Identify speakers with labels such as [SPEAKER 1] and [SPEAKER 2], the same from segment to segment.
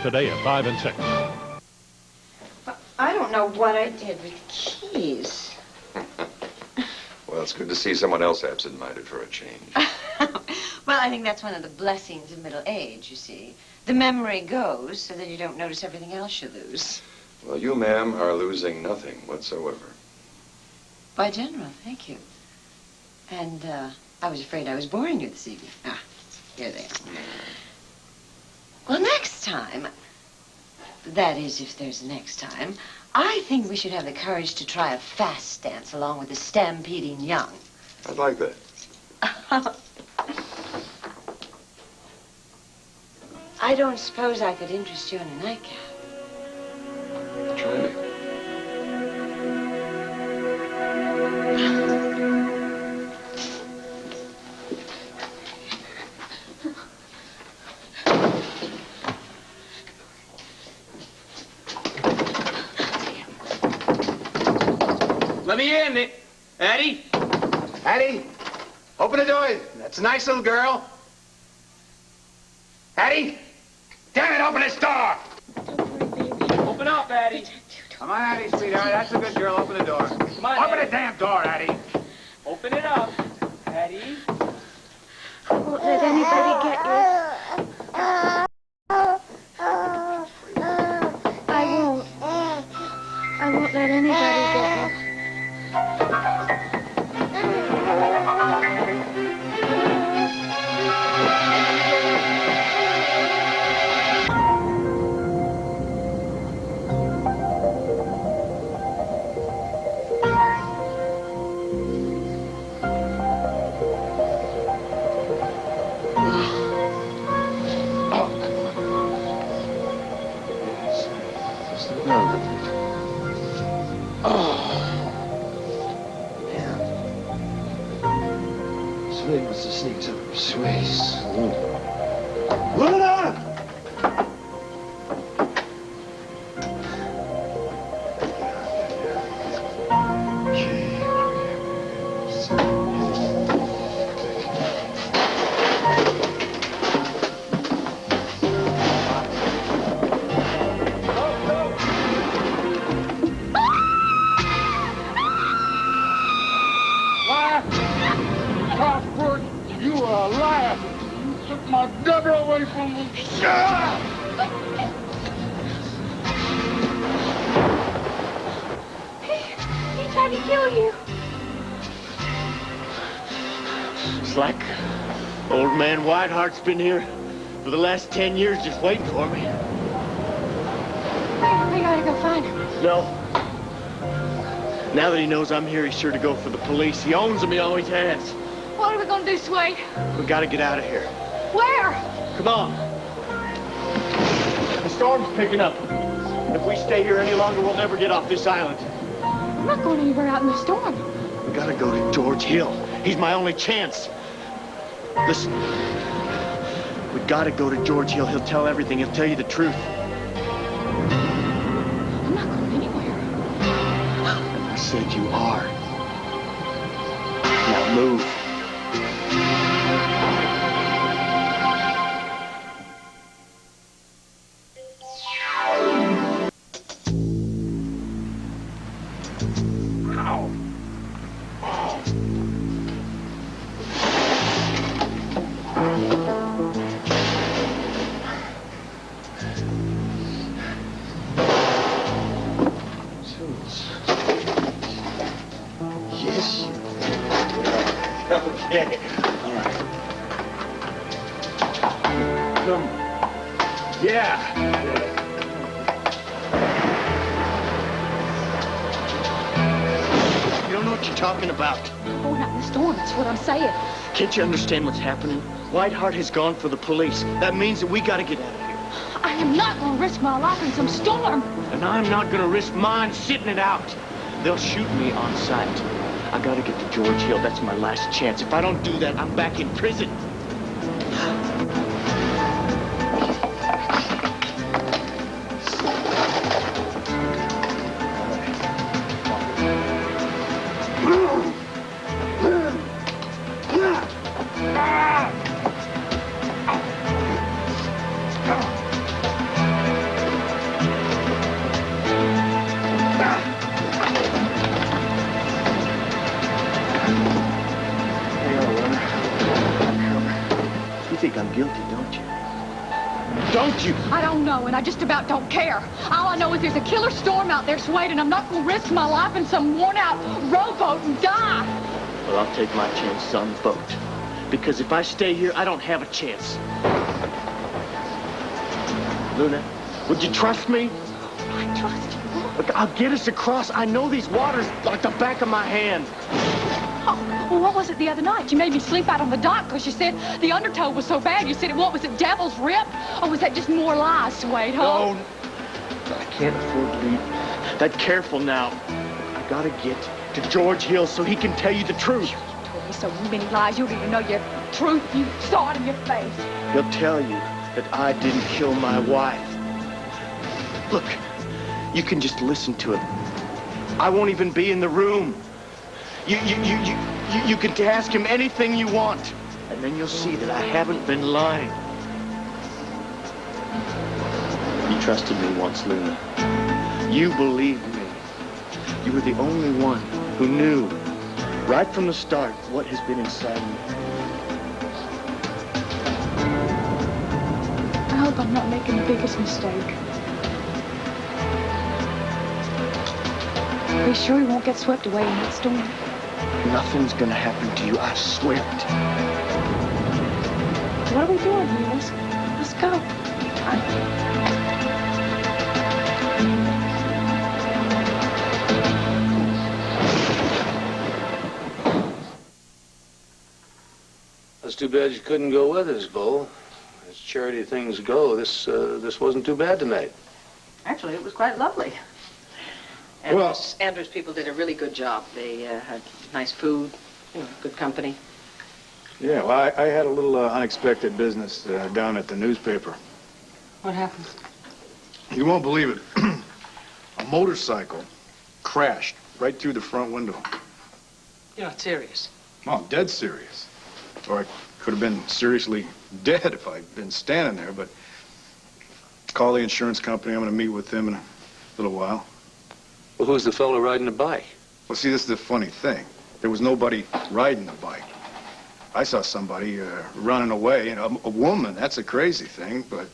[SPEAKER 1] today at 5 and 6.
[SPEAKER 2] I don't know what I did with the keys.
[SPEAKER 3] Well, it's good to see someone else absent-minded for a change.
[SPEAKER 2] Well, I think that's one of the blessings of middle age, you see. The memory goes so that you don't notice everything else you lose.
[SPEAKER 3] Well, you, ma'am, are losing nothing whatsoever.
[SPEAKER 2] Why, General, thank you. And, I was afraid I was boring you this evening. Ah, here they are. Well, next time, that is, if there's a next time, I think we should have the courage to try a fast dance along with the stampeding young.
[SPEAKER 3] I'd like that.
[SPEAKER 2] I don't suppose I could interest you in a nightcap.
[SPEAKER 3] Try me.
[SPEAKER 4] Let me in, Addie. Addie, open the door. That's a nice little girl. Addie, damn it, open this door. Open up, Addie. Come on, Addie, sweetheart. That's a good girl. Open the door. Come on, open the damn door, Addie. Open it up, Addie.
[SPEAKER 5] I won't let anybody get you. I won't let anybody get you.
[SPEAKER 6] Whiteheart's been here for the last 10 years just waiting for me.
[SPEAKER 5] We gotta go find him.
[SPEAKER 6] No. Now that he knows I'm here, he's sure to go for the police. He owns them, he always has.
[SPEAKER 5] What are we gonna do, Swade?
[SPEAKER 6] We gotta get out of here.
[SPEAKER 5] Where?
[SPEAKER 6] Come on. The storm's picking up. If we stay here any longer, we'll never get off this island.
[SPEAKER 5] I'm not going anywhere out in the storm.
[SPEAKER 6] We gotta go to George Hill. He's my only chance. Listen. We gotta go to George Hill. He'll tell everything. He'll tell you the truth.
[SPEAKER 5] I'm not going anywhere.
[SPEAKER 6] I said you are. Now move. Can't you understand what's happening? Whiteheart has gone for the police. That means that we gotta get out of here.
[SPEAKER 5] I am not gonna risk my life in some storm.
[SPEAKER 6] And I'm not gonna risk mine sitting it out. They'll shoot me on sight. I gotta get to George Hill. That's my last chance. If I don't do that, I'm back in prison. don't you?
[SPEAKER 5] I don't know, and I just about don't care. All I know is there's a killer storm out there, Swade, and I'm not going to risk my life in some worn-out rowboat and die.
[SPEAKER 6] Well, I'll take my chances on the boat. Because if I stay here, I don't have a chance. Luna, would you trust me?
[SPEAKER 5] I trust you.
[SPEAKER 6] Look, I'll get us across. I know these waters like the back of my hand.
[SPEAKER 5] Oh, well, what was it the other night? You made me sleep out on the dock because you said the undertow was so bad. You said, what was it, Devil's Rip? Or was that just more lies, Swade, huh?
[SPEAKER 6] No, I can't afford to be that careful now. I gotta get to George Hill so he can tell you the truth.
[SPEAKER 5] You told me so many lies, you don't even know your truth. You saw it in your face.
[SPEAKER 6] He'll tell you that I didn't kill my wife. Look, you can just listen to him. I won't even be in the room. You can ask him anything you want, and then you'll see that I haven't been lying. You trusted me once, Luna. You believed me. You were the only one who knew, right from the start, what has been inside me.
[SPEAKER 5] I hope I'm not making the biggest mistake. Are you sure you won't get swept away in that storm?
[SPEAKER 6] Nothing's gonna happen to you, I swear it.
[SPEAKER 5] What are we doing here? Let's go.
[SPEAKER 1] That's too bad you couldn't go with us, Bo. As charity things go, this wasn't too bad tonight.
[SPEAKER 2] Actually, it was quite lovely. Andrew's people did a really good job. They had nice food, good company.
[SPEAKER 7] Yeah, well, I had a little unexpected business down at the newspaper.
[SPEAKER 2] What happened?
[SPEAKER 7] You won't believe it. A motorcycle crashed right through the front window.
[SPEAKER 2] You're not serious.
[SPEAKER 7] Oh, I'm dead serious. Or I could have been seriously dead if I'd been standing there, but call the insurance company. I'm going to meet with them in a little while.
[SPEAKER 1] Well, who's the fellow riding the bike?
[SPEAKER 7] Well, see, this is the funny thing. There was nobody riding the bike. I saw somebody running away, and a woman. That's a crazy thing, but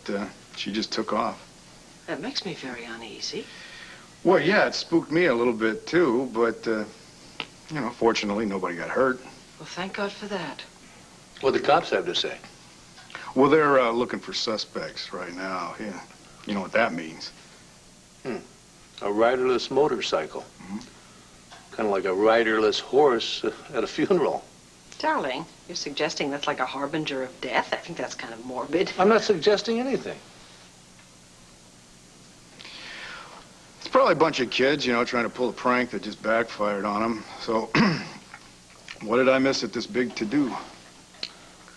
[SPEAKER 7] she just took off.
[SPEAKER 2] That makes me very uneasy.
[SPEAKER 7] Well, yeah, it spooked me a little bit, too, but, fortunately, nobody got hurt.
[SPEAKER 2] Well, thank God for that.
[SPEAKER 1] What the cops have to say?
[SPEAKER 7] Well, they're looking for suspects right now, yeah. You know what that means.
[SPEAKER 1] A riderless motorcycle.
[SPEAKER 7] Mm-hmm.
[SPEAKER 1] Kind of like a riderless horse at a funeral.
[SPEAKER 2] Darling, you're suggesting that's like a harbinger of death? I think that's kind of morbid.
[SPEAKER 1] I'm not suggesting anything.
[SPEAKER 7] It's probably a bunch of kids, trying to pull a prank that just backfired on them. So, what did I miss at this big to-do?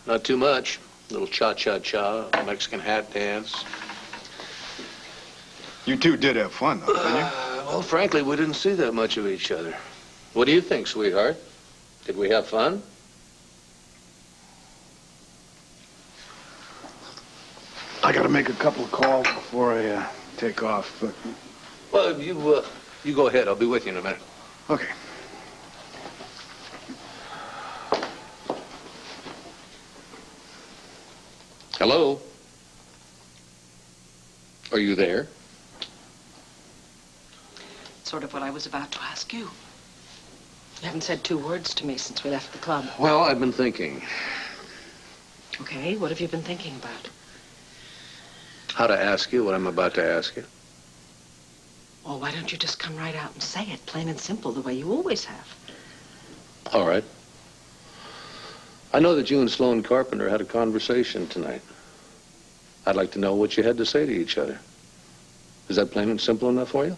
[SPEAKER 1] Not too much. A little cha-cha-cha, Mexican hat dance.
[SPEAKER 7] You two did have fun, though, didn't you?
[SPEAKER 1] Well, frankly, we didn't see that much of each other. What do you think, sweetheart? Did we have fun?
[SPEAKER 7] I gotta make a couple of calls before I take off, but...
[SPEAKER 1] Well, you go ahead. I'll be with you in a minute.
[SPEAKER 7] Okay.
[SPEAKER 1] Hello? Are you there?
[SPEAKER 2] Sort of what I was about to ask you. You haven't said 2 words to me since we left the club.
[SPEAKER 1] Well, I've been thinking.
[SPEAKER 2] Okay, what have you been thinking about?
[SPEAKER 1] How to ask you what I'm about to ask you.
[SPEAKER 2] Well, why don't you just come right out and say it, plain and simple, the way you always have?
[SPEAKER 1] All right. I know that you and Sloane Carpenter had a conversation tonight. I'd like to know what you had to say to each other. Is that plain and simple enough for you?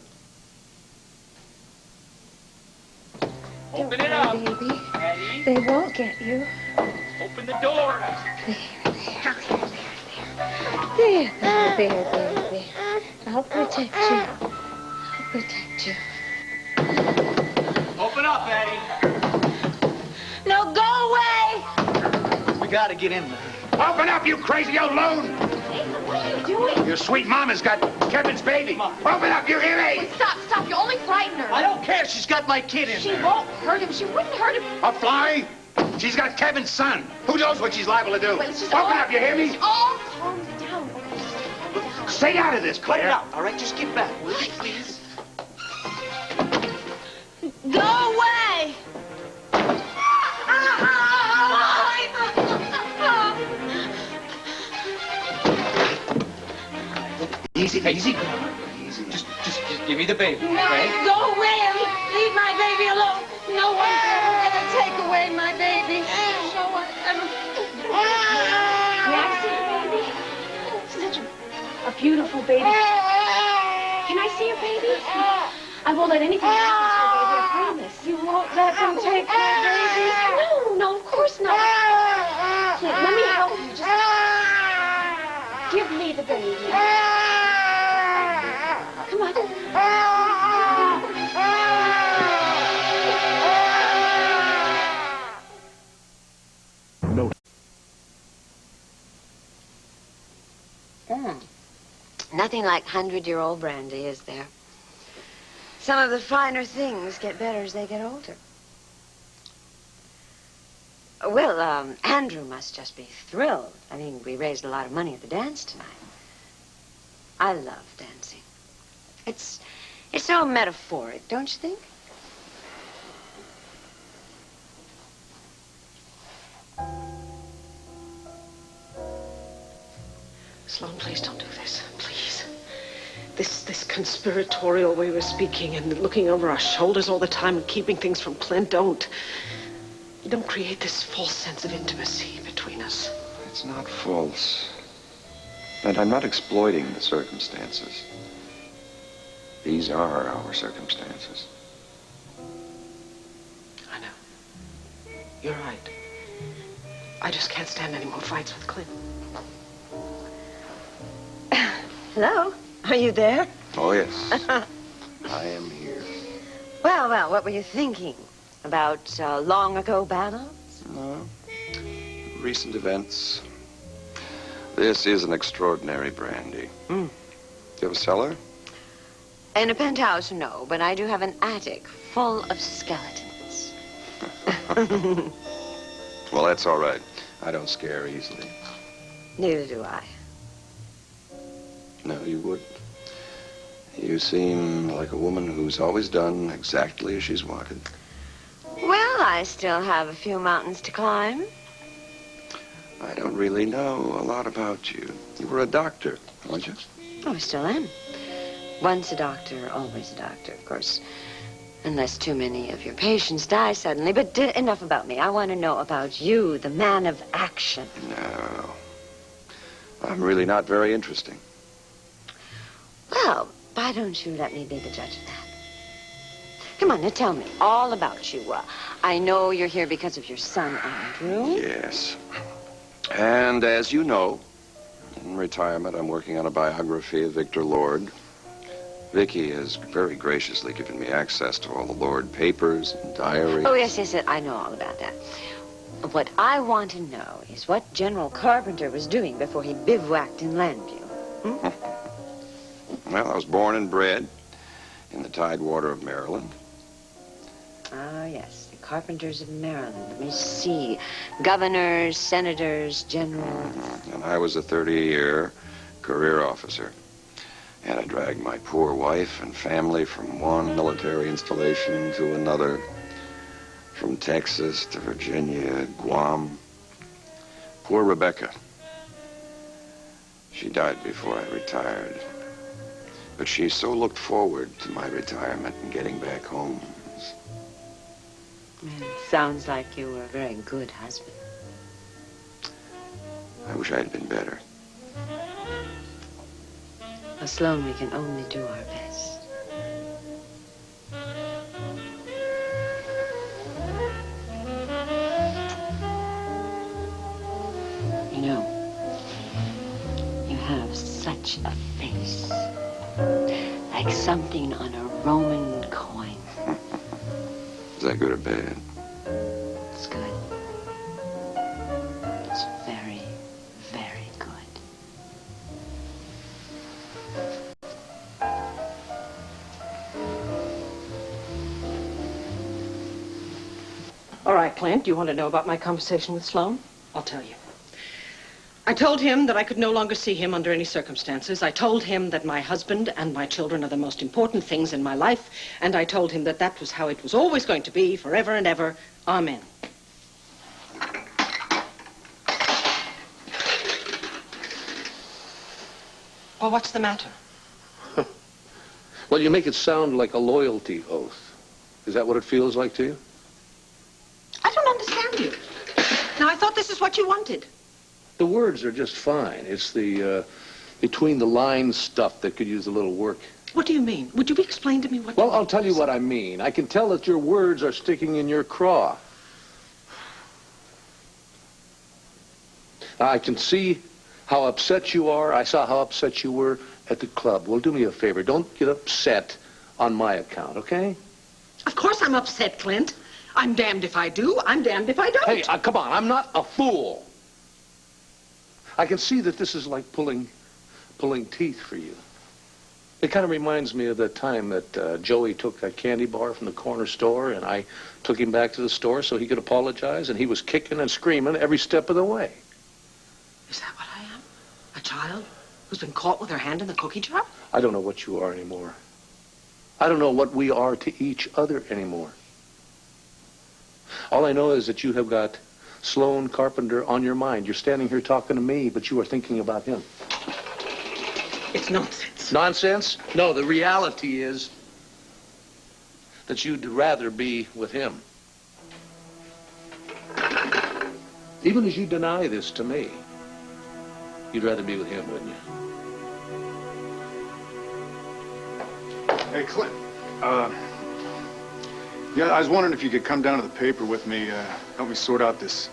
[SPEAKER 5] Open it up, baby.
[SPEAKER 4] Eddie,
[SPEAKER 5] They won't get you.
[SPEAKER 4] open the door.
[SPEAKER 5] There. I'll protect you. I'll protect you.
[SPEAKER 4] Open up, Eddie.
[SPEAKER 5] No, go away!
[SPEAKER 6] We gotta get in there.
[SPEAKER 4] Open up, you crazy old loon.
[SPEAKER 5] Nathan, what are you doing?
[SPEAKER 4] Your sweet mama's got Kevin's baby. Open up, you hear me?
[SPEAKER 5] Stop. You only frighten her.
[SPEAKER 6] I don't care. She's got my kid in
[SPEAKER 5] She
[SPEAKER 6] there.
[SPEAKER 5] won't hurt him. She wouldn't hurt him.
[SPEAKER 4] A fly? She's got Kevin's son. Who knows what she's liable to do?
[SPEAKER 5] Wait, let's just
[SPEAKER 4] Open
[SPEAKER 5] all...
[SPEAKER 4] up, you hear me?
[SPEAKER 5] All calm down. Okay, just
[SPEAKER 4] stay out of this,
[SPEAKER 6] Cut it
[SPEAKER 4] Claire.
[SPEAKER 6] out, all right? Just get back, will you, please?
[SPEAKER 8] Go away!
[SPEAKER 4] Easy, easy, girl. Easy.
[SPEAKER 6] Just give me the baby,
[SPEAKER 8] No,
[SPEAKER 6] okay?
[SPEAKER 8] go away and leave my baby alone. No one's ever gonna take away my baby. No one ever. May I see your baby? Such a beautiful baby. Can I see your baby? I won't let anything happen to your baby, I promise. You won't let them take my baby? No, no, of course not. Clint, let me help you. Just give me the baby. Come on.
[SPEAKER 2] Nothing like 100-year-old brandy, is there? Some of the finer things get better as they get older. Well, Andrew must just be thrilled. I mean, we raised a lot of money at the dance tonight. I love dancing. It's so metaphoric, don't you think?
[SPEAKER 9] Sloan, please don't do this. Please. This conspiratorial way we're speaking and looking over our shoulders all the time and keeping things from Clint, don't create this false sense of intimacy between us.
[SPEAKER 3] It's not false. And I'm not exploiting the circumstances. These are our circumstances.
[SPEAKER 9] I know. You're right. I just can't stand any more fights with Clint.
[SPEAKER 2] Hello? Are you there?
[SPEAKER 3] Oh, yes. I am here.
[SPEAKER 2] Well, what were you thinking? About long ago battles?
[SPEAKER 3] No. Recent events. This is an extraordinary brandy. Do you have a cellar?
[SPEAKER 2] In a penthouse, no, but I do have an attic full of skeletons.
[SPEAKER 3] Well, that's all right. I don't scare easily.
[SPEAKER 2] Neither do I.
[SPEAKER 3] No, you wouldn't. You seem like a woman who's always done exactly as she's wanted.
[SPEAKER 2] Well, I still have a few mountains to climb.
[SPEAKER 3] I don't really know a lot about you. You were a doctor, weren't you?
[SPEAKER 2] Oh, I still am. Once a doctor, always a doctor, of course. Unless too many of your patients die suddenly. But enough about me. I want to know about you, the man of action.
[SPEAKER 3] No. I'm really not very interesting.
[SPEAKER 2] Well, why don't you let me be the judge of that? Come on, now tell me all about you. I know you're here because of your son, Andrew.
[SPEAKER 3] Yes. And as you know, in retirement, I'm working on a biography of Victor Lord. Vicky has very graciously given me access to all the Lord papers and diaries.
[SPEAKER 2] Oh, yes, I know all about that. What I want to know is what General Carpenter was doing before he bivouacked in Landview.
[SPEAKER 3] Well, I was born and bred in the Tidewater of Maryland.
[SPEAKER 2] Ah, yes, the Carpenters of Maryland. Let me see. Governors, senators, generals.
[SPEAKER 3] And I was a 30-year career officer. And I dragged my poor wife and family from one military installation to another. From Texas to Virginia, Guam. Poor Rebecca. She died before I retired. But she so looked forward to my retirement and getting back home.
[SPEAKER 2] Sounds like you were a very good husband.
[SPEAKER 3] I wish I'd been better.
[SPEAKER 2] Well, Sloan, we can only do our best. You know, you have such a face. Like something on a Roman coin.
[SPEAKER 3] Is that good or bad?
[SPEAKER 2] It's good. It's very, very good.
[SPEAKER 9] All right, Clint, do you want to know about my conversation with Sloan? I'll tell you. I told him that I could no longer see him under any circumstances. I told him that my husband and my children are the most important things in my life, and I told him that that was how it was always going to be, forever and ever. Amen. Well, what's the matter?
[SPEAKER 1] Well, you make it sound like a loyalty oath. Is that what it feels like to you?
[SPEAKER 9] I don't understand you. Now, I thought this is what you wanted.
[SPEAKER 1] The words are just fine. It's the between the lines stuff that could use a little work.
[SPEAKER 9] What do you mean? Would you explain to me what
[SPEAKER 1] Well, I'll tell you what I mean. I can tell that your words are sticking in your craw. I can see how upset you are. I saw how upset you were at the club. Well, do me a favor. Don't get upset on my account, okay?
[SPEAKER 9] Of course I'm upset, Clint. I'm damned if I do. I'm damned if I don't.
[SPEAKER 1] Hey, come on. I'm not a fool. I can see that this is like pulling teeth for you. It kind of reminds me of the time that Joey took that candy bar from the corner store, and I took him back to the store so he could apologize, and he was kicking and screaming every step of the way.
[SPEAKER 9] Is that what I am? A child who's been caught with her hand in the cookie jar?
[SPEAKER 1] I don't know what you are anymore. I don't know what we are to each other anymore. All I know is that you have got Sloan Carpenter on your mind. You're standing here talking to me, but you are thinking about him.
[SPEAKER 9] It's nonsense.
[SPEAKER 1] Nonsense? No, the reality is that you'd rather be with him. Even as you deny this to me, you'd rather be with him, wouldn't you?
[SPEAKER 7] Hey, Clint. Yeah, I was wondering if you could come down to the paper with me, help me sort out this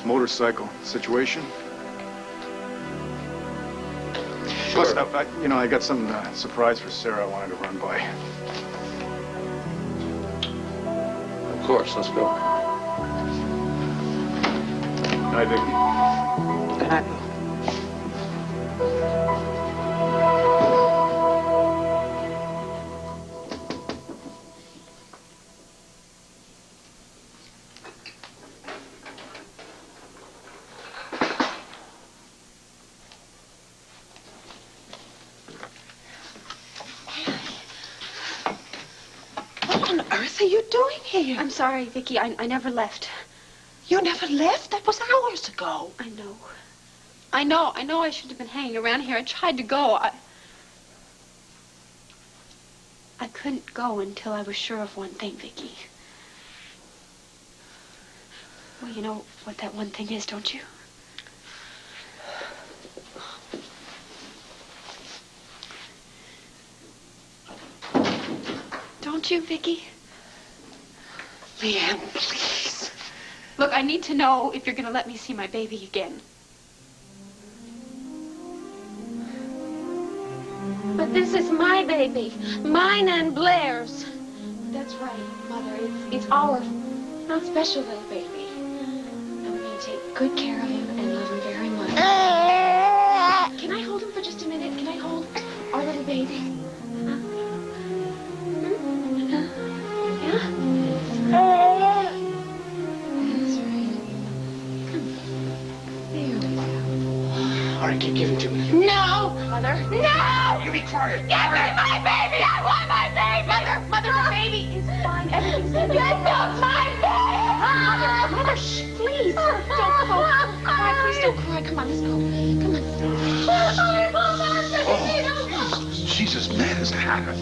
[SPEAKER 7] motorcycle situation.
[SPEAKER 1] Sure.
[SPEAKER 7] Plus, I got some surprise for Sarah I wanted to run by.
[SPEAKER 1] Of course, let's go.
[SPEAKER 7] Night, Vicky.
[SPEAKER 9] Good night, Bill. What on earth are you doing here?
[SPEAKER 8] I'm sorry, Vicky. I never left.
[SPEAKER 9] You never left? That was hours ago.
[SPEAKER 8] I know. I know I shouldn't have been hanging around here. I tried to go. I couldn't go until I was sure of one thing, Vicky. Well, you know what that one thing is, don't you? Don't you, Vicky?
[SPEAKER 9] Leanne, please.
[SPEAKER 8] Look, I need to know if you're going to let me see my baby again.
[SPEAKER 10] But this is my baby. Mine and Blair's.
[SPEAKER 8] That's right, Mother. It's our, not special little baby. And we're going to take good care of him and love him very much. Can I hold him for just a minute? Can I hold our little baby? Huh? Yeah? That's right. There we go.
[SPEAKER 6] All right, give it to me.
[SPEAKER 10] No!
[SPEAKER 8] Mother?
[SPEAKER 10] No!
[SPEAKER 6] You be quiet.
[SPEAKER 10] Give me my baby! I want my baby!
[SPEAKER 8] Mother, the baby is fine. Everything's going to be
[SPEAKER 10] Get off my baby!
[SPEAKER 8] Mother, shh, please. Don't cry. Please don't cry. Come on, let's go. Come on.
[SPEAKER 11] She's as mad as a hatter.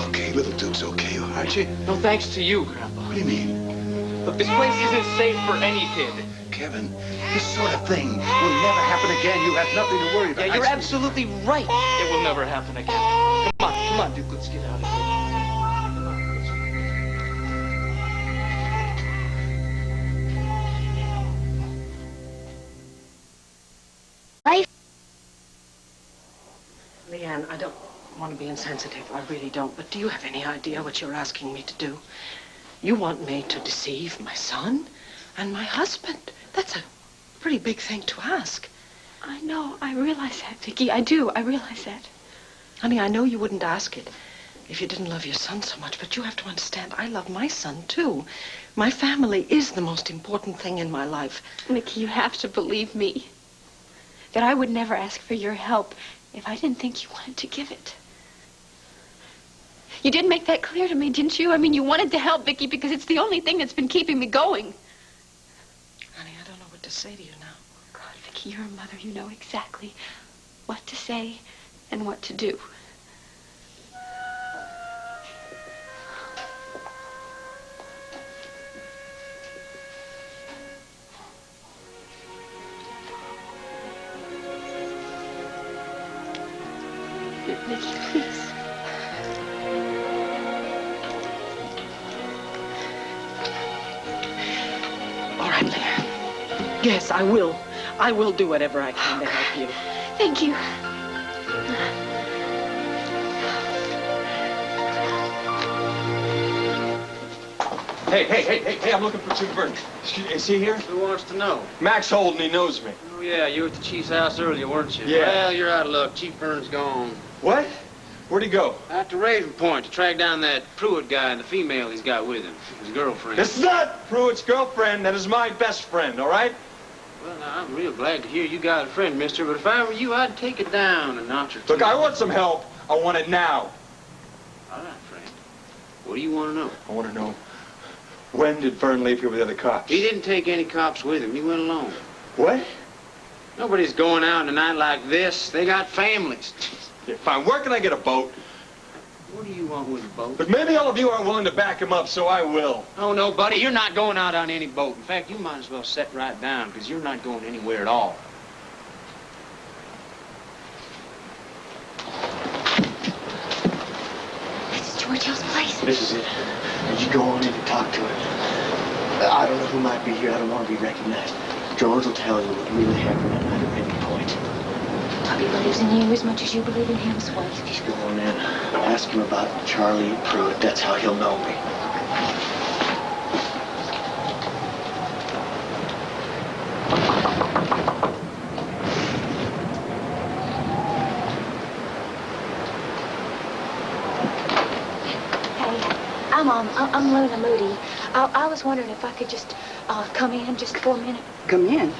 [SPEAKER 11] Okay, little Duke's okay, aren't you?
[SPEAKER 4] No thanks to you, Grandpa.
[SPEAKER 11] What do you mean?
[SPEAKER 4] Look, this place isn't safe for any kid.
[SPEAKER 11] Kevin, this sort of thing will never happen again. You have nothing to worry about.
[SPEAKER 4] Yeah, you're absolutely right. It will never happen again. Come on, Duke, let's get out of here. Come on,
[SPEAKER 9] Leanne, I don't want to be insensitive. I really don't. But do you have any idea what you're asking me to do? You want me to deceive my son and my husband. That's a pretty big thing to ask.
[SPEAKER 8] I know. I realize that, Vicky. I do. I realize that.
[SPEAKER 9] Honey, I know you wouldn't ask it if you didn't love your son so much, but you have to understand, I love my son, too. My family is the most important thing in my life.
[SPEAKER 8] Vicky, you have to believe me.
[SPEAKER 5] that I would never ask for your help if I didn't think you wanted to give it. You did make that clear to me, didn't you? I mean, you wanted to help Vicky because it's the only thing that's been keeping me going.
[SPEAKER 9] Honey, I don't know what to say to you now.
[SPEAKER 5] God, Vicky, you're a mother. You know exactly what to say and what to do. Vicky, please.
[SPEAKER 9] All right, Leah. Yes, I will. I will do whatever I can to help you.
[SPEAKER 5] Thank you.
[SPEAKER 12] Hey, I'm looking for Chief Burton. Is he here?
[SPEAKER 13] Who wants to know?
[SPEAKER 12] Max Holden, he knows me.
[SPEAKER 13] Oh, yeah, you were at the chief's house earlier, weren't you?
[SPEAKER 12] Yeah.
[SPEAKER 13] Well, you're out of luck. Chief Byrne's gone.
[SPEAKER 12] What? Where'd he go?
[SPEAKER 13] Out to Raven Point to track down that Pruitt guy and the female he's got with him, his girlfriend.
[SPEAKER 12] It's not Pruitt's girlfriend. That is my best friend, all right?
[SPEAKER 13] Well, now, I'm real glad to hear you got a friend, mister, but if I were you, I'd take it down a notch or two.
[SPEAKER 12] Look, I want some help. I want it now.
[SPEAKER 13] All right, friend. What do you want to know?
[SPEAKER 12] I want to know, when did Vern leave here with the other cops?
[SPEAKER 13] He didn't take any cops with him. He went alone.
[SPEAKER 12] What?
[SPEAKER 13] Nobody's going out on a night like this. They got families.
[SPEAKER 12] Yeah, fine. Where can I get a boat?
[SPEAKER 13] What do you want with a boat?
[SPEAKER 12] But maybe all of you aren't willing to back him up, so I will.
[SPEAKER 13] Oh, no, buddy. You're not going out on any boat. In fact, you might as well sit right down, because you're not going anywhere at all.
[SPEAKER 5] This is George Hill's place.
[SPEAKER 6] This is it. And you go on in and talk to him. I don't know who might be here. I don't want to be recognized. George will tell you what really happened that night at Raven Point.
[SPEAKER 5] I believes in you as much as you believe in him, Sway.
[SPEAKER 6] Just go on in. Ask him about Charlie and Pruitt. That's how he'll know me.
[SPEAKER 5] I'm Luna Moody. I was wondering if I could just come in just for a minute.
[SPEAKER 14] Come in.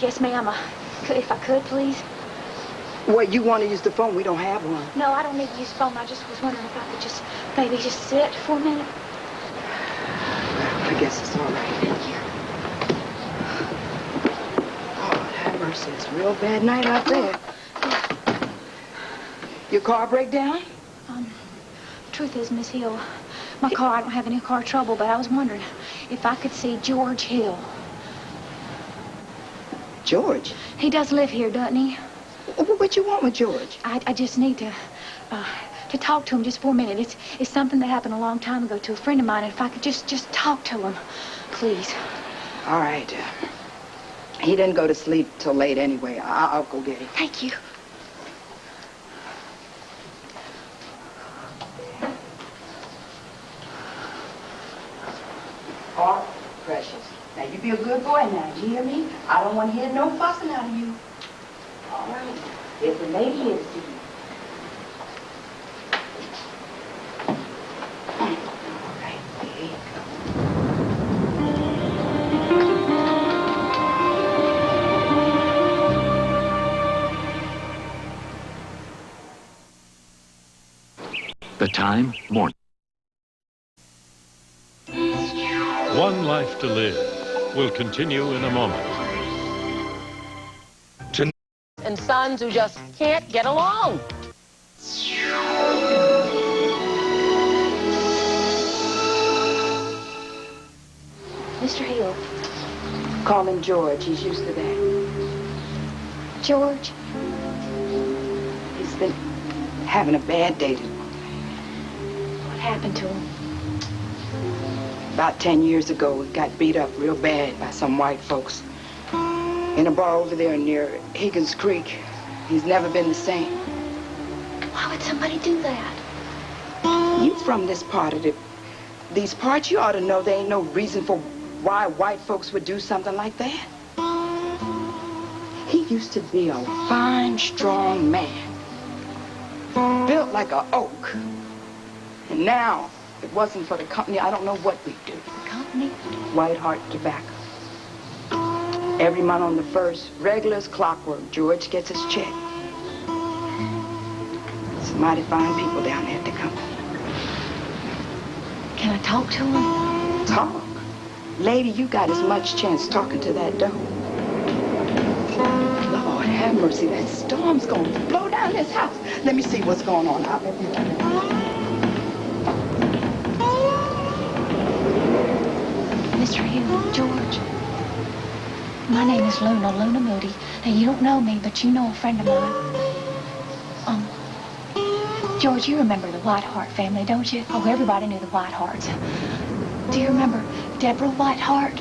[SPEAKER 5] Yes, ma'am. If I could, please.
[SPEAKER 14] Well, you want to use the phone? We don't have one.
[SPEAKER 5] No, I don't need to use the phone. I just was wondering if I could just maybe just sit for a minute.
[SPEAKER 14] I guess it's all right.
[SPEAKER 5] Thank you.
[SPEAKER 14] Oh, have mercy. It's a real bad night out there. Your car break down?
[SPEAKER 5] Truth is, Miss Hill, my car, I don't have any car trouble, but I was wondering if I could see George Hill.
[SPEAKER 14] George?
[SPEAKER 5] He does live here, doesn't he?
[SPEAKER 14] What you want with George?
[SPEAKER 5] I just need to talk to him just for a minute. It's something that happened a long time ago to a friend of mine, and if I could just talk to him, please.
[SPEAKER 14] All right. He didn't go to sleep till late anyway. I'll go get him.
[SPEAKER 5] Thank you.
[SPEAKER 14] Art, precious. Now, you be a good boy now, you hear me? I don't want to hear no fussing out of you. All right. If the lady is to you. All right, there you
[SPEAKER 15] go. The time, morning.
[SPEAKER 16] One Life to Live will continue in a moment.
[SPEAKER 17] And sons who just can't get along.
[SPEAKER 5] Mr. Hill.
[SPEAKER 14] Call him George. He's used to that.
[SPEAKER 5] George?
[SPEAKER 14] He's been having a bad day today.
[SPEAKER 5] What happened to him?
[SPEAKER 14] About 10 years ago, he got beat up real bad by some white folks. In a bar over there near Higgins Creek. He's never been the same.
[SPEAKER 5] Why would somebody do that?
[SPEAKER 14] You from this part of these parts, you ought to know there ain't no reason for why white folks would do something like that. He used to be a fine, strong man. Built like an oak. And now, if it wasn't for the company, I don't know what we'd do.
[SPEAKER 5] The company?
[SPEAKER 14] White Heart Tobacco. Every month on the 1st, regular as clockwork, George gets his check. Some mighty fine people down there at the company.
[SPEAKER 5] Can I talk to him?
[SPEAKER 14] Talk? Lady, you got as much chance talking to that dog. Lord have mercy, that storm's gonna blow down this house. Let me see what's going on. I'll be right back.
[SPEAKER 5] Mr. Hill, George. My name is Luna Moody. Now, you don't know me, but you know a friend of mine. George, you remember the Whitehart family, don't you? Oh, everybody knew the Whiteharts. Do you remember Deborah Whitehart?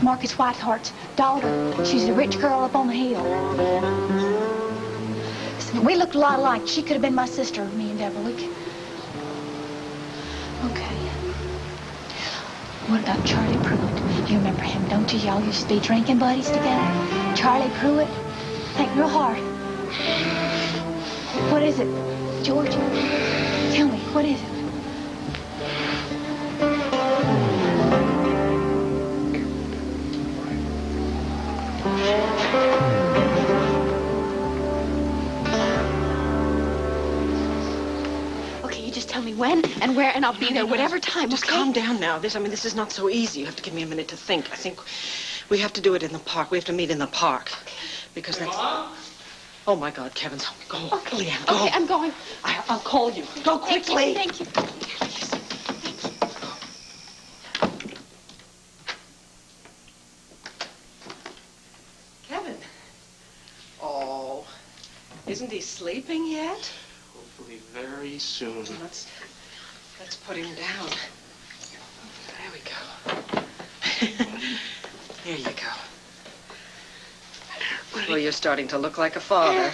[SPEAKER 5] Marcus Whitehart's daughter. She's a rich girl up on the hill. We looked a lot alike. She could have been my sister, me and Deborah. Okay. What about Charlie Pruitt? You remember him, don't you? Y'all used to be drinking buddies together. Charlie Pruitt. Think real hard. What is it, George? Tell me, what is it? Okay, you just tell me when and where, and I'll be there whatever time.
[SPEAKER 9] Just calm down now. This is not so easy. You have to give me a minute to think. I think we have to do it in the park. We have to meet in the park. Because that's... Oh, my God, Kevin. Go.
[SPEAKER 5] Okay.
[SPEAKER 9] Leanne, go.
[SPEAKER 5] Okay, I'm going.
[SPEAKER 9] I'll call you. Go quickly.
[SPEAKER 5] Thank you.
[SPEAKER 9] Kevin. Oh, isn't he sleeping yet?
[SPEAKER 13] Hopefully very soon.
[SPEAKER 9] Let's put him down. There we go. There you go. Well, you're starting to look like a father.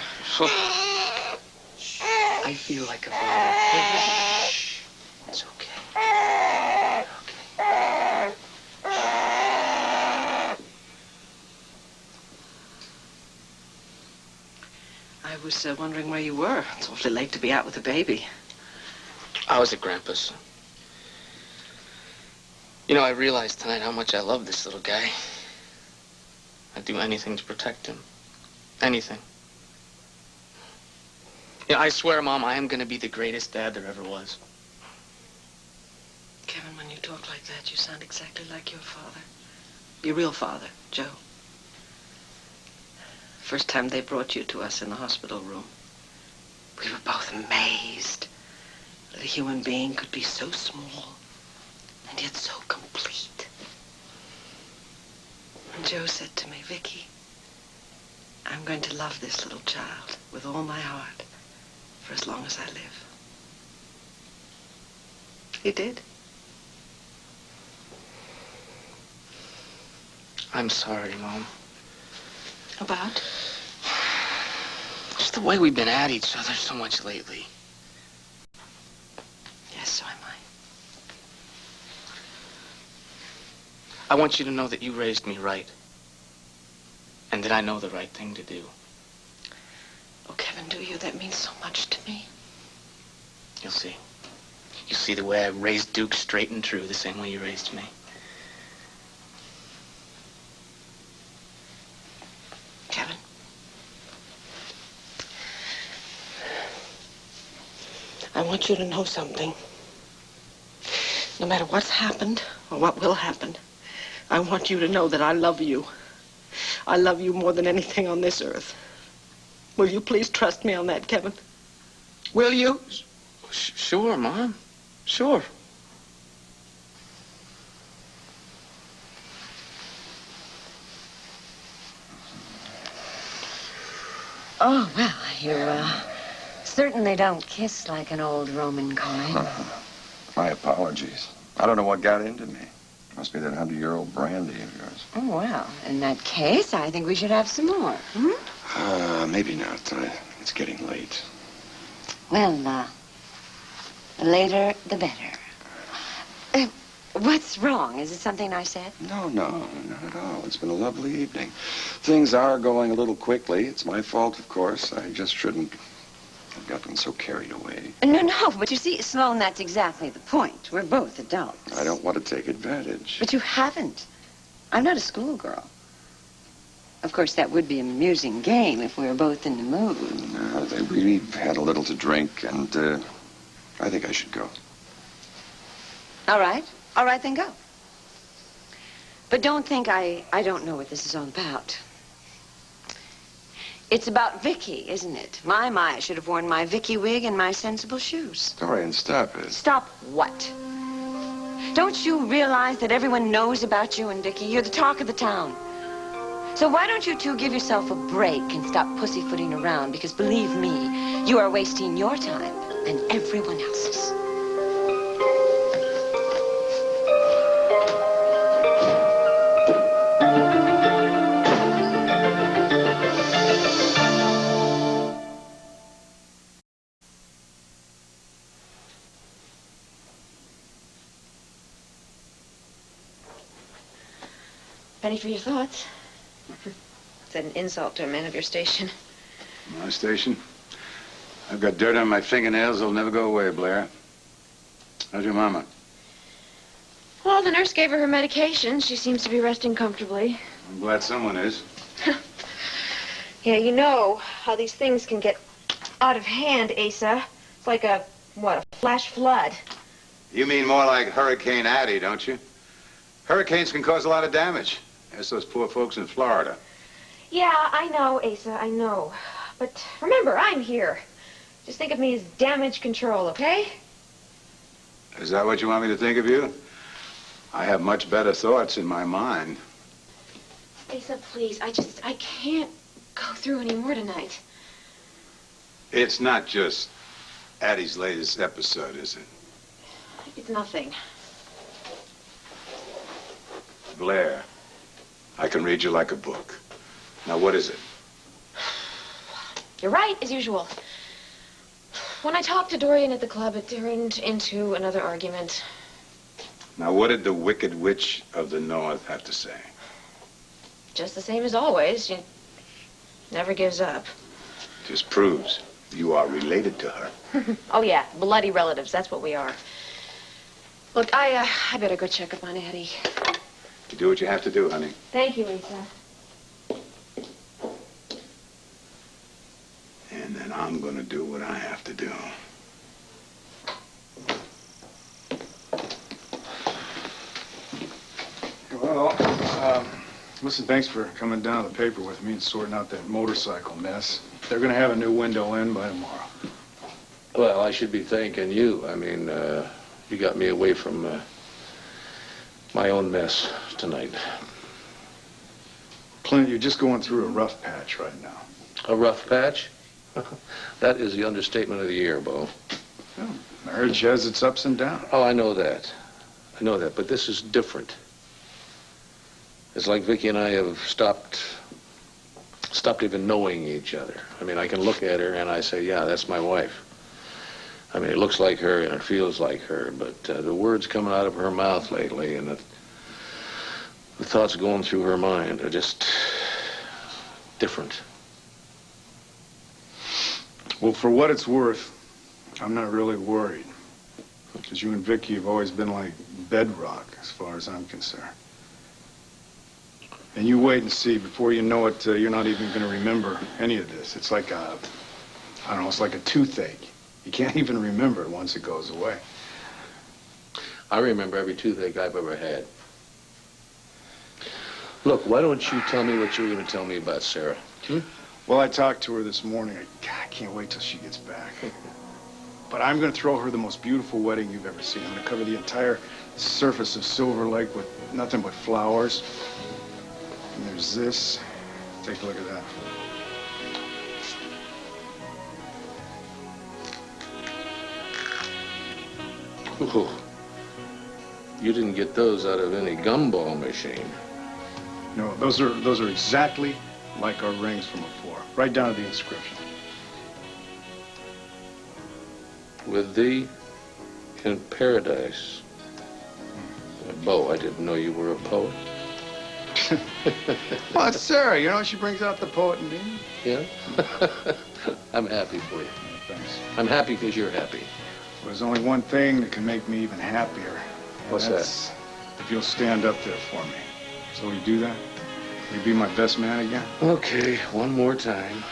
[SPEAKER 13] I feel like a father. Shh. It's okay. Okay.
[SPEAKER 9] I was wondering where you were. It's awfully late to be out with the baby.
[SPEAKER 13] I was at Grandpa's. You know, I realized tonight how much I love this little guy. I'd do anything to protect him. Anything. Yeah, I swear, Mom, I am going to be the greatest dad there ever was.
[SPEAKER 9] Kevin, when you talk like that, you sound exactly like your father. Your real father, Joe. First time they brought you to us in the hospital room, we were both amazed that a human being could be so small and yet so complete. And Joe said to me, Vicky, I'm going to love this little child with all my heart for as long as I live. He did.
[SPEAKER 13] I'm sorry, Mom.
[SPEAKER 9] About?
[SPEAKER 13] Just the way we've been at each other so much lately.
[SPEAKER 9] Yes, so am
[SPEAKER 13] I want you to know that you raised me right. And that I know the right thing to do.
[SPEAKER 9] Oh, Kevin, do you? That means so much to me.
[SPEAKER 13] You'll see. You'll see the way I raised Duke straight and true, the same way you raised me.
[SPEAKER 9] Kevin. I want you to know something. No matter what's happened or what will happen, I want you to know that I love you. I love you more than anything on this earth. Will you please trust me on that, Kevin? Will you?
[SPEAKER 13] Sure, Mom. Sure.
[SPEAKER 2] Oh, well, you, certainly don't kiss like an old Roman coin.
[SPEAKER 3] My apologies. I don't know what got into me. Must be that 100-year-old brandy of yours.
[SPEAKER 2] Oh, well, in that case, I think we should have some more.
[SPEAKER 3] Maybe not. It's getting late.
[SPEAKER 2] Well, later the better. What's wrong? Is it something I said?
[SPEAKER 3] No, not at all. It's been a lovely evening. Things are going a little quickly. It's my fault, of course. I just shouldn't have gotten so carried away.
[SPEAKER 2] No, but you see, Sloan, that's exactly the point. We're both adults.
[SPEAKER 3] I don't want to take advantage.
[SPEAKER 2] But you haven't. I'm not a schoolgirl. Of course, that would be an amusing game if we were both in the mood.
[SPEAKER 3] They really had a little to drink, and I think I should go.
[SPEAKER 2] All right. All right, then go. But don't think I don't know what this is all about. It's about Vicky, isn't it? My, I should have worn my Vicky wig and my sensible shoes.
[SPEAKER 3] Dorian, stop it.
[SPEAKER 2] Stop what? Don't you realize that everyone knows about you and Vicky? You're the talk of the town. So why don't you two give yourself a break and stop pussyfooting around? Because believe me, you are wasting your time and everyone else's.
[SPEAKER 18] Penny for your thoughts. Is that an insult to a man of your station?
[SPEAKER 11] My station? I've got dirt on my fingernails that'll never go away, Blair. How's your mama?
[SPEAKER 18] Well, the nurse gave her her medication. She seems to be resting comfortably.
[SPEAKER 11] I'm glad someone is.
[SPEAKER 18] Yeah, you know how these things can get out of hand, Asa. It's like a flash flood.
[SPEAKER 11] You mean more like Hurricane Addie, don't you? Hurricanes can cause a lot of damage. As those poor folks in Florida.
[SPEAKER 18] Yeah, I know, Asa, I know. But remember, I'm here. Just think of me as damage control, okay?
[SPEAKER 11] Is that what you want me to think of you? I have much better thoughts in my mind.
[SPEAKER 18] Asa, please, I can't go through any more tonight.
[SPEAKER 11] It's not just Addie's latest episode, is it?
[SPEAKER 18] It's nothing.
[SPEAKER 11] Blair, I can read you like a book. Now, what is it?
[SPEAKER 18] You're right, as usual. When I talked to Dorian at the club, it turned into another argument.
[SPEAKER 11] Now, what did the Wicked Witch of the North have to say?
[SPEAKER 18] Just the same as always. She never gives up.
[SPEAKER 11] Just proves you are related to her.
[SPEAKER 18] Oh, yeah, bloody relatives. That's what we are. Look, I better go check up on Addie.
[SPEAKER 11] You do what you have to do, honey.
[SPEAKER 18] Thank you, Asa.
[SPEAKER 11] And then I'm gonna do what I have to do.
[SPEAKER 7] Well, listen, thanks for coming down to the paper with me and sorting out that motorcycle mess. They're gonna have a new window in by tomorrow.
[SPEAKER 1] Well, I should be thanking you. I mean, you got me away from my own mess tonight.
[SPEAKER 7] Clint, you're just going through a rough patch right now.
[SPEAKER 1] A rough patch? That is the understatement of the year, Bo.
[SPEAKER 7] Well, marriage has its ups and downs.
[SPEAKER 1] Oh, I know that. I know that, but this is different. It's like Vicky and I have stopped even knowing each other. I mean, I can look at her and I say, yeah, that's my wife. I mean, it looks like her and it feels like her, but the words coming out of her mouth lately and the thoughts going through her mind are just different.
[SPEAKER 7] Well, for what it's worth, I'm not really worried. Because you and Vicky have always been like bedrock, as far as I'm concerned. And you wait and see. Before you know it, you're not even going to remember any of this. It's like I don't know, it's like a toothache. You can't even remember it once it goes away.
[SPEAKER 1] I remember every toothache I've ever had. Look, why don't you tell me what you were going to tell me about Sarah?
[SPEAKER 7] Well, I talked to her this morning. I can't wait till she gets back. But I'm going to throw her the most beautiful wedding you've ever seen. I'm going to cover the entire surface of Silver Lake with nothing but flowers. And there's this. Take a look at that.
[SPEAKER 1] Oh, you didn't get those out of any gumball machine.
[SPEAKER 7] No, those are exactly like our rings from before, right down to the inscription.
[SPEAKER 1] With thee in paradise. Bo, I didn't know you were a poet.
[SPEAKER 7] Well, it's Sarah. You know, she brings out the poet in me.
[SPEAKER 1] Yeah? I'm happy for you.
[SPEAKER 7] Thanks.
[SPEAKER 1] I'm happy because you're happy.
[SPEAKER 7] There's only one thing that can make me even happier.
[SPEAKER 1] What's
[SPEAKER 7] that? If you'll stand up there for me. So will you do that? You be my best man again?
[SPEAKER 1] Okay, one more time.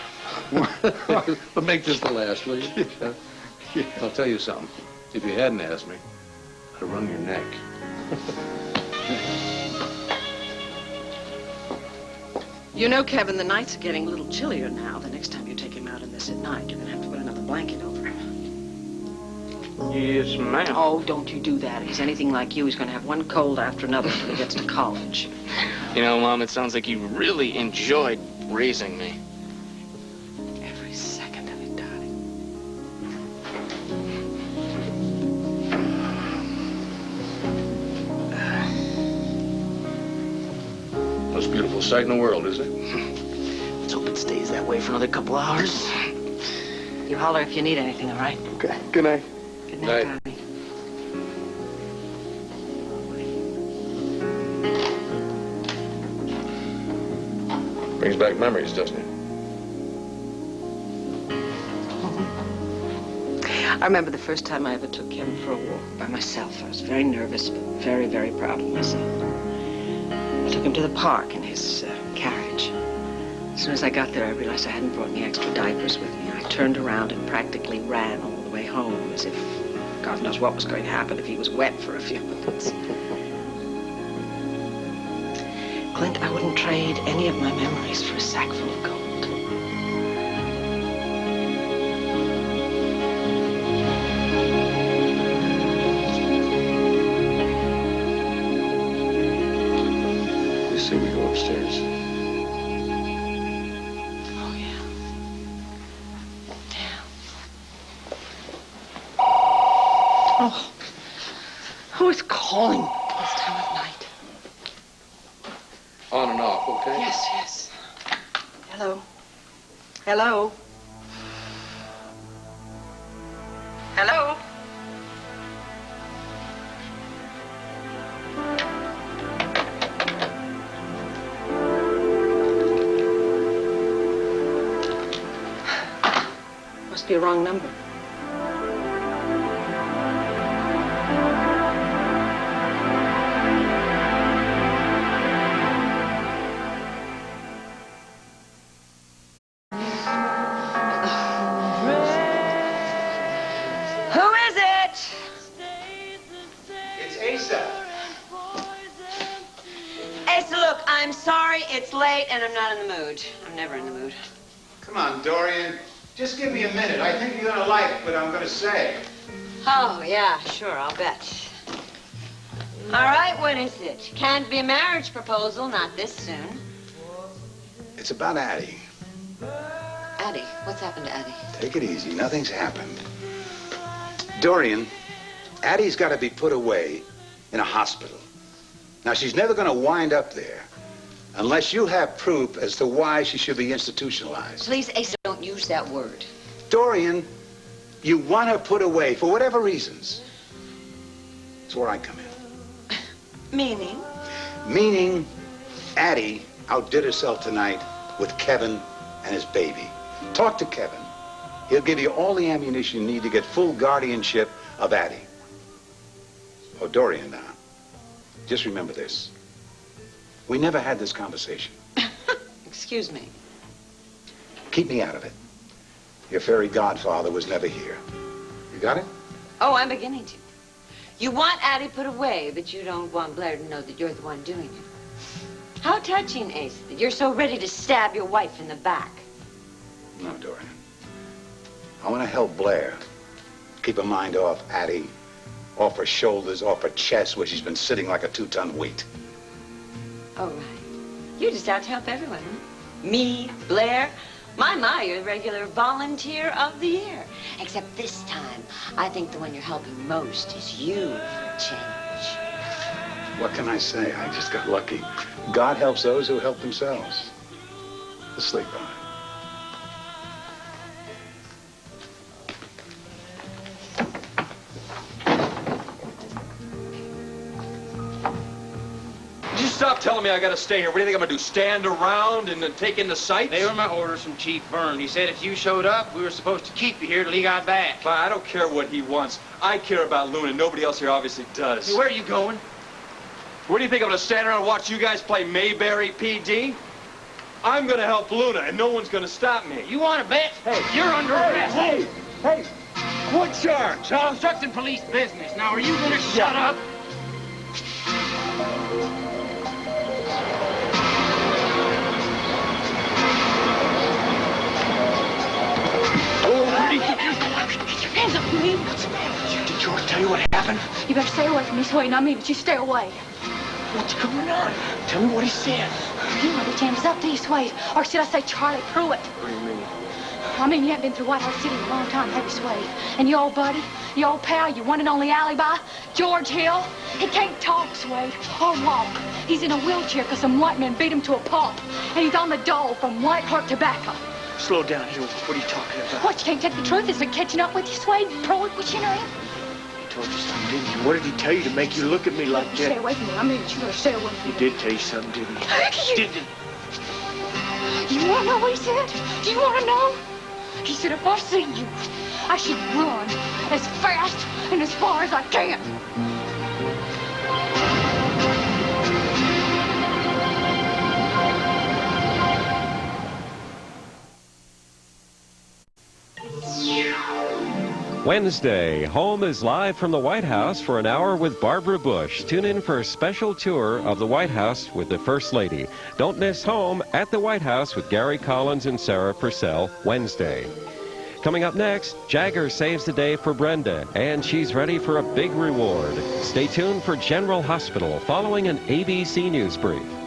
[SPEAKER 1] But make this the last, will you?
[SPEAKER 7] Yeah.
[SPEAKER 1] I'll tell you something. If you hadn't asked me, I'd have wrung your neck.
[SPEAKER 9] You know, Kevin, the nights are getting a little chillier now. The next time you take him out in this at night, you're going to have to put another blanket over him.
[SPEAKER 13] Yes, ma'am.
[SPEAKER 9] Oh, don't you do that. If he's anything like you, he's going to have one cold after another until he gets to college.
[SPEAKER 13] You know, Mom, it sounds like you really enjoyed raising me.
[SPEAKER 9] Every second of it, darling.
[SPEAKER 1] Most beautiful sight in the world, is it?
[SPEAKER 13] Let's hope it stays that way for another couple hours.
[SPEAKER 9] You holler if you need anything, all right?
[SPEAKER 6] Okay. Good night.
[SPEAKER 9] Good night, darling.
[SPEAKER 1] Brings back memories, doesn't it?
[SPEAKER 9] I remember the first time I ever took Kevin for a walk by myself. I was very nervous, but very, very proud of myself. I took him to the park in his carriage. As soon as I got there, I realized I hadn't brought any extra diapers with me. I turned around and practically ran all the way home, as if God knows what was going to happen if he was wet for a few minutes. Clint, I wouldn't trade any of my memories for a sack full of gold.
[SPEAKER 1] You see me go upstairs.
[SPEAKER 9] Oh, yeah. Damn. Oh. Who is calling this time of night?
[SPEAKER 1] On and off, okay?
[SPEAKER 9] Yes, yes. Hello. Hello. Hello. Must be a wrong number. Who is it?
[SPEAKER 11] It's Asa.
[SPEAKER 2] Asa, look, I'm sorry it's late and I'm not in the mood. I'm never in the mood.
[SPEAKER 11] Come on, Dorian. Just give me a minute. I think you're gonna like what I'm gonna say.
[SPEAKER 2] Oh, yeah, sure, I'll bet. All right, what is it? Can't be a marriage proposal, not this soon.
[SPEAKER 11] It's about Addie.
[SPEAKER 2] Addie, what's happened to Addie?
[SPEAKER 11] Take it easy. Nothing's happened. Dorian, Addie's got to be put away in a hospital. Now, she's never going to wind up there unless you have proof as to why she should be institutionalized.
[SPEAKER 2] Please, Asa, don't use that word.
[SPEAKER 11] Dorian, you want her put away for whatever reasons. That's where I come in.
[SPEAKER 2] Meaning?
[SPEAKER 11] Meaning, Addie outdid herself tonight with Kevin and his baby. Talk to Kevin. He'll give you all the ammunition you need to get full guardianship of Addie. Oh, Dorian, now, just remember this. We never had this conversation.
[SPEAKER 2] Excuse me.
[SPEAKER 11] Keep me out of it. Your fairy godfather was never here. You got it?
[SPEAKER 2] Oh, I'm beginning to. You want Addie put away, but you don't want Blair to know that you're the one doing it. How touching, Ace, that you're so ready to stab your wife in the back.
[SPEAKER 11] No, Dorian. I want to help Blair keep her mind off Addie, off her shoulders, off her chest, where she's been sitting like a 2-ton weight.
[SPEAKER 2] Oh, right. You're just out to help everyone, huh? Me, Blair. My, you're the regular volunteer of the year. Except this time, I think the one you're helping most is you for a change.
[SPEAKER 11] What can I say? I just got lucky. God helps those who help themselves. Let's sleep on it.
[SPEAKER 12] You stop telling me I gotta stay here. What do you think I'm gonna do? Stand around and then take in the sights?
[SPEAKER 4] They were my orders from Chief Byrne. He said if you showed up, we were supposed to keep you here till he got back.
[SPEAKER 12] But I don't care what he wants. I care about Luna. Nobody else here obviously does.
[SPEAKER 4] Hey, where are you going?
[SPEAKER 12] What do you think I'm gonna stand around and watch you guys play Mayberry PD? I'm gonna help Luna, and no one's gonna stop me.
[SPEAKER 4] You want to bet? Hey, you're under arrest.
[SPEAKER 12] Hey! What charge, huh?
[SPEAKER 4] Obstructing police business. Now, are you going to shut up?
[SPEAKER 5] Get your hands up, you mean?
[SPEAKER 6] What's the matter with you? Did George tell you what happened?
[SPEAKER 5] You better stay away from me, Swade, and I mean it. You stay away.
[SPEAKER 6] What's going on? Tell me what he said.
[SPEAKER 5] You might be James up to you, Swade. Or should I say Charlie Pruitt?
[SPEAKER 6] What do you mean?
[SPEAKER 5] I mean, you haven't been through White House City in a long time, have you, Swade? And your old buddy, your old pal, your one and only alibi, George Hill, he can't talk, Swade, or walk. He's in a wheelchair because some white men beat him to a pulp. And he's on the dole from White Heart Tobacco.
[SPEAKER 6] Slow down, Hill. What are you talking about?
[SPEAKER 5] What, you can't take the truth? Is it catching up with you, Swade? Pruitt, what's your name?
[SPEAKER 6] He told you something, didn't he? What did he tell you to make you look at me like that?
[SPEAKER 5] Stay away from me. I mean it. You better stay away from me.
[SPEAKER 6] He did tell you something, didn't he? Didn't he?
[SPEAKER 5] You want to know what he said? Do you want to know? He said if I see you, I should run as fast and as far as I can.
[SPEAKER 19] Wednesday, Home is live from the White House for an hour with Barbara Bush. Tune in for a special tour of the White House with the First Lady. Don't miss Home at the White House with Gary Collins and Sarah Purcell Wednesday. Coming up next, Jagger saves the day for Brenda, and she's ready for a big reward. Stay tuned for General Hospital following an ABC News brief.